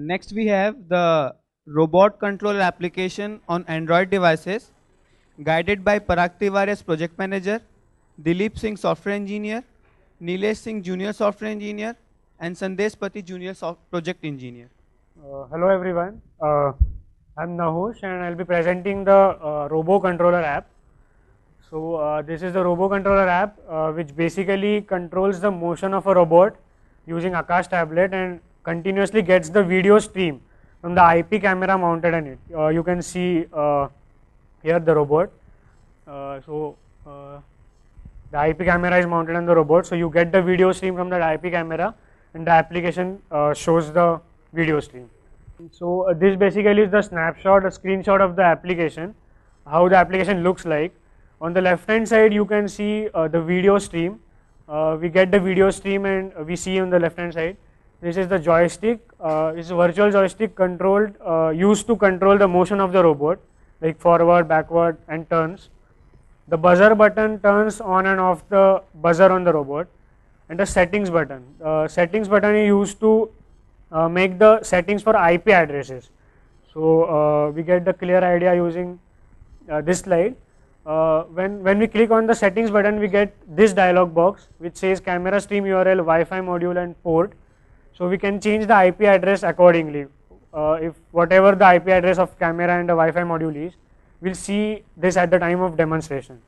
Next we have the robot controller application on Android devices, guided by Parag Tiwari as project manager, Dilip Singh software engineer, Nilesh Singh junior software engineer, and Sandesh Pati junior project engineer. Hello everyone, I'm Nahush and I'll be presenting the Robo Controller app. So this is the Robo Controller app which basically controls the motion of a robot using Akash tablet and continuously gets the video stream from the IP camera mounted on it. You can see here the robot. The IP camera is mounted on the robot, so you get the video stream from that IP camera and the application shows the video stream. So this basically is the snapshot, a screenshot of the application, how the application looks like. On the left hand side you can see the video stream. We get the video stream and we see on the left hand side. This is the joystick. It's a virtual joystick controlled, used to control the motion of the robot, like forward, backward and turns. The buzzer button turns on and off the buzzer on the robot, and the settings button. Settings button is used to make the settings for IP addresses. So we get the clear idea using this slide. When we click on the settings button, we get this dialog box which says camera stream URL, Wi-Fi module and port. So we can change the IP address accordingly. If whatever the IP address of camera and the Wi-Fi module is, we'll see this at the time of demonstration.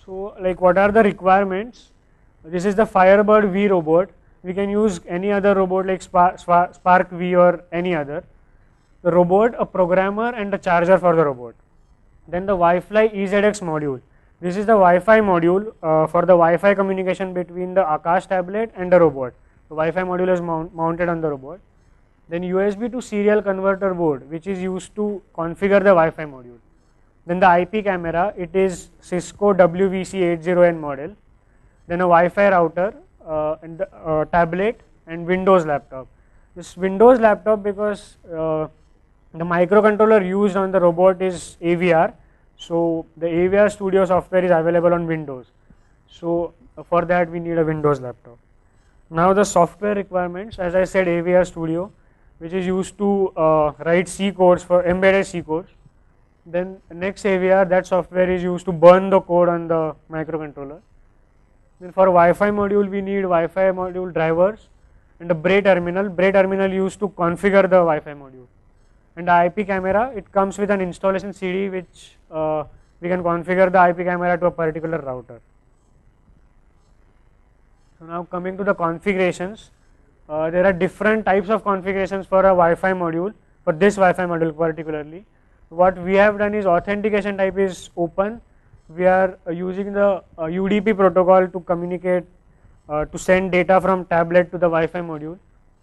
So like what are the requirements? This is the Firebird V robot. We can use any other robot like Spark V or any other. The robot, a programmer and a charger for the robot. Then the Wi-Fi EZX module. This is the Wi-Fi module for the Wi-Fi communication between the Akash tablet and the robot. The Wi-Fi module is mounted on the robot. Then USB to serial converter board, which is used to configure the Wi-Fi module. Then the IP camera, it is Cisco WVC80N model. Then a Wi-Fi router and the tablet and Windows laptop. This Windows laptop because the microcontroller used on the robot is AVR. So the AVR Studio software is available on Windows. So for that we need a Windows laptop. Now the software requirements, as I said, AVR Studio, which is used to write C codes for embedded C codes. Then next AVR, that software is used to burn the code on the microcontroller. Then for Wi-Fi module we need Wi-Fi module drivers and a Bray terminal. Bray terminal used to configure the Wi-Fi module. And the IP camera, it comes with an installation CD which we can configure the IP camera to a particular router. So now coming to the configurations, there are different types of configurations for a Wi-Fi module, for this Wi-Fi module particularly. What we have done is authentication type is open. We are using the UDP protocol to communicate, to send data from tablet to the Wi-Fi module.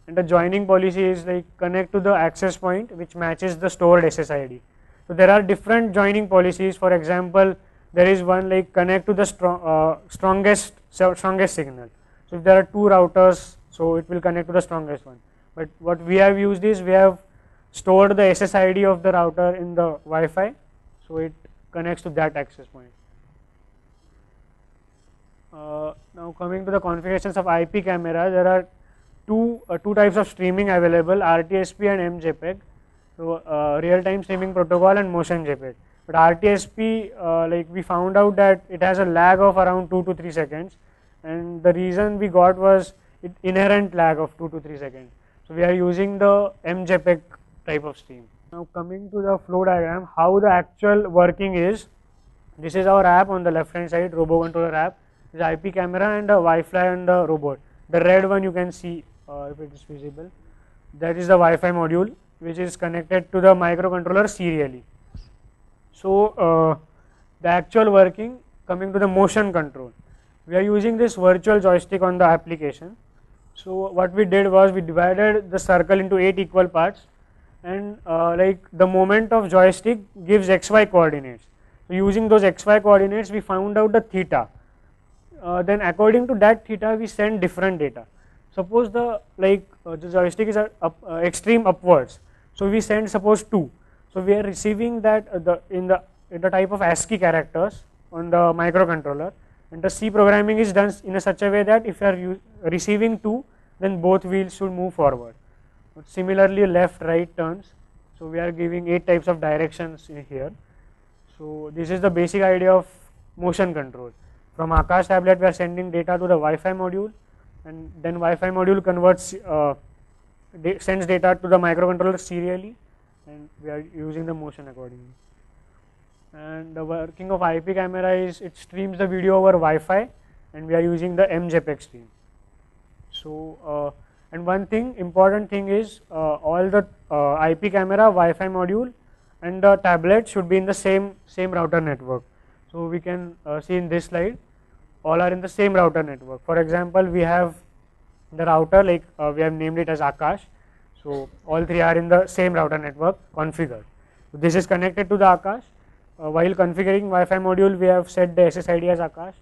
And the joining policy is like connect to the access point which matches the stored SSID. So there are different joining policies. For example, there is one like connect to the strongest signal. So if there are two routers, so it will connect to the strongest one. But what we have used is we have stored the SSID of the router in the Wi-Fi, so it connects to that access point. Now coming to the configurations of IP camera, there are two types of streaming available, RTSP and MJPEG. So real-time streaming protocol and motion JPEG. But RTSP, like we found out that it has a lag of around 2 to 3 seconds, and the reason we got was inherent lag of 2 to 3 seconds. So we are using the MJPEG type of stream. Now coming to the flow diagram, how the actual working is. This is our app on the left hand side, Robo Controller app. This is IP camera and the Wi-Fi and the robot. The red one you can see if it is visible. That is the Wi-Fi module which is connected to the microcontroller serially. So the actual working, coming to the motion control. We are using this virtual joystick on the application. So what we did was we divided the circle into 8 equal parts, and like the moment of joystick gives XY coordinates. So using those XY coordinates we found out the theta. Then according to that theta we send different data. Suppose the joystick is extreme upwards, so we send suppose 2. So we are receiving that in the type of ASCII characters on the microcontroller, and the C programming is done in such a way that if you are receiving 2, then both wheels should move forward. Similarly, left right turns. So we are giving 8 types of directions in here. So this is the basic idea of motion control. From Akash tablet we are sending data to the Wi-Fi module, and then Wi-Fi module converts sends data to the microcontroller serially, and we are using the motion accordingly. And the working of IP camera is it streams the video over Wi-Fi, and we are using the MJPEG stream. So and one thing important thing is all the IP camera, Wi-Fi module and the tablet should be in the same router network. So we can see in this slide, all are in the same router network. For example, we have the router, like we have named it as Akash. So all three are in the same router network configured. So this is connected to the Akash. While configuring Wi-Fi module, we have set the SSID as Akash,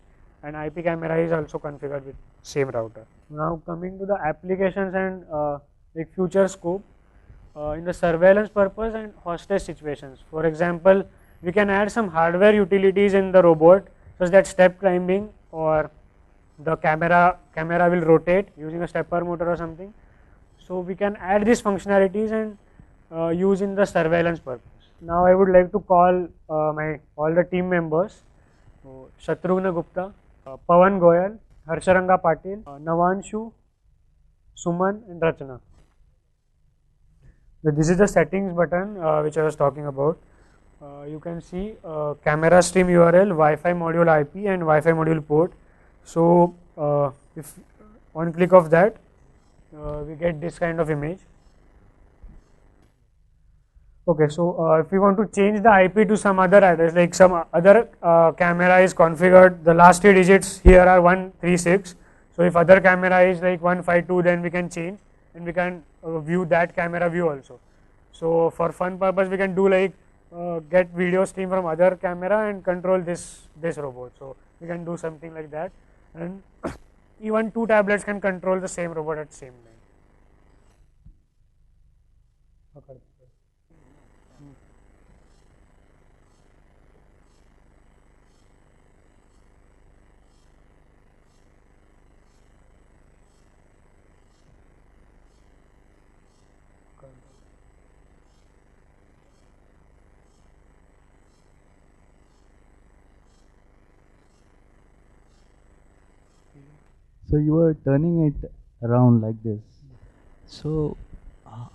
and IP camera is also configured with same router. Now coming to the applications and like future scope, in the surveillance purpose and hostage situations. For example, we can add some hardware utilities in the robot such that step climbing or the camera will rotate using a stepper motor or something. So we can add these functionalities and use in the surveillance purpose. Now I would like to call all the team members, so Shatrughna Gupta, Pawan Goyal, Harsharanga Patil, Navanshu, Suman and Rachna. So this is the settings button which I was talking about. You can see camera stream URL, Wi-Fi module IP and Wi-Fi module port. So if one click of that, we get this kind of image. Okay, so if we want to change the IP to some other address, like some other camera is configured, the last 3 digits here are 136. So if other camera is like 152, then we can change and we can view that camera view also. So for fun purpose, we can do like get video stream from other camera and control this robot. So we can do something like that, and even 2 tablets can control the same robot at the same time. Okay. So you are turning it around like this. So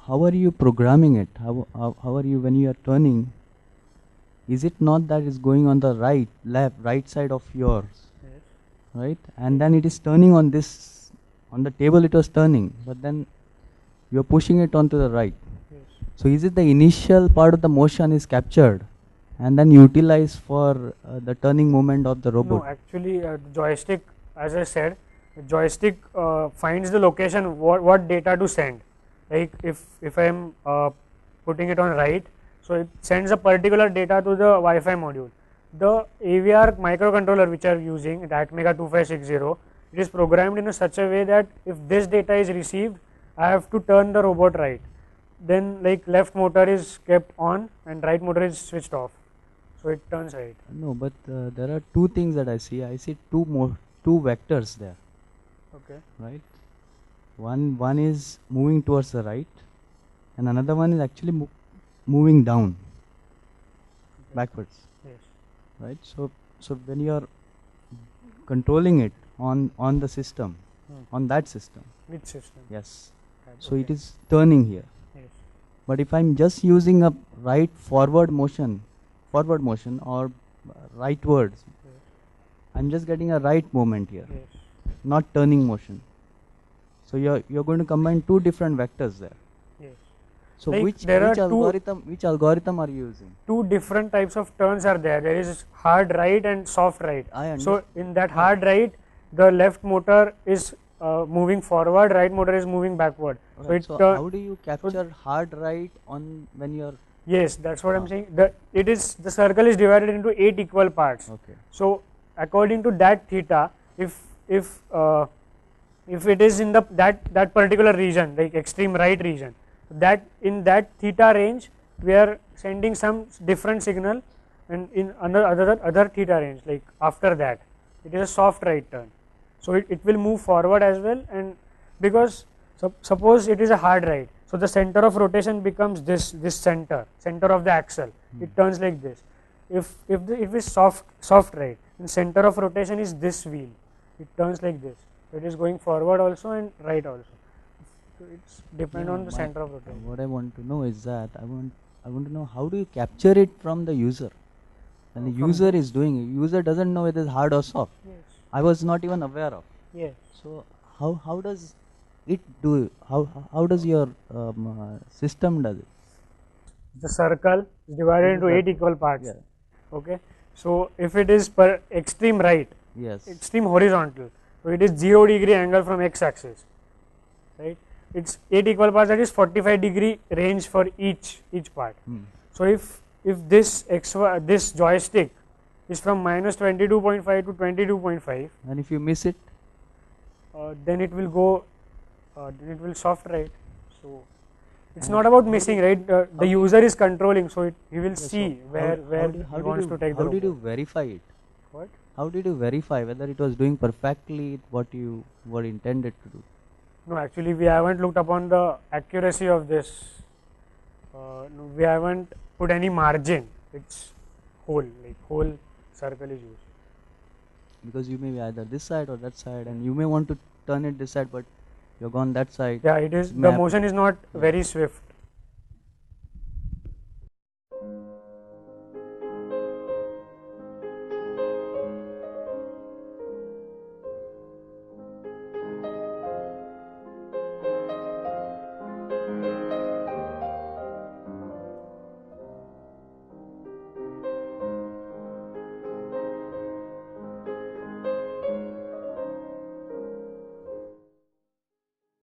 how are you programming it? How are you, when you are turning, is it not that it's going on the right side of yours, Yes. right? And then it is turning on this, on the table it was turning, but then you are pushing it onto the right. Yes. So is it the initial part of the motion is captured and then utilized for the turning movement of the robot? No, actually the joystick, as I said, the joystick finds the location what data to send. Like if I am putting it on right, so it sends a particular data to the Wi-Fi module. The AVR microcontroller which I am using, the Atmega 2560, it is programmed in such a way that if this data is received, I have to turn the robot right. Then like left motor is kept on and right motor is switched off. So it turns right. No, but there are 2 things that I see. I see 2 vectors there. Okay. Right, one is moving towards the right and another one is actually moving down, backwards. Yes. Right, so when you are controlling it on the system, on that system, Which system? yes, Right, so it okay. is turning here. Yes. But if I'm just using a right forward motion or rightwards, Yes. I'm just getting a right movement here, Yes. not turning motion. So you're going to combine 2 different vectors there. Yes. So Like which there are algorithm are you using? 2 different types of turns are there. There is hard right and soft right. I So understand. in that hard right, the left motor is moving forward, right motor is moving backward. So Alright, it so turn. how do you capture hard right on when you're Yes, that's what I'm saying. The circle is divided into 8 equal parts. okay? So according to that theta, if it is in that particular region, like extreme right region, that in that theta range we are sending some different signal, and in other theta range, like after that, it is a soft right turn. So it will move forward as well, and because suppose it is a hard right, so So the center of rotation becomes this center of the axle. It turns like this. If it's soft right, then center of rotation is this wheel. It turns like this. So it is going forward also and right also. So it's depend on the center of rotation. What I want to know is that I want to know how do you capture it from the user? And the user is doing it. User doesn't know whether it's hard or soft. Yes. I was not even aware of. Yes. So how does it do? How does your system does it? The circle is divided into 8 equal parts. Yeah. Okay. So if it is per extreme right, Yes. extreme horizontal, so it is 0 degree angle from x axis, right? It's 8 equal parts, that is 45 degree range for each part. So if this this joystick is from minus 22.5 to 22.5, And if you miss it, then it will go, then it will soft right. So it's not about missing, right? The user is controlling, so he will see where he wants to take the how did you robot. verify it? What? How did you verify whether it was doing perfectly what you were intended to do? No, actually we haven't looked upon the accuracy of this. No, we haven't put any margin. It's whole circle is used. Because you may be either this side or that side, and you may want to turn it this side, but you're gone that side. Yeah, it is. The Map. motion is not very swift.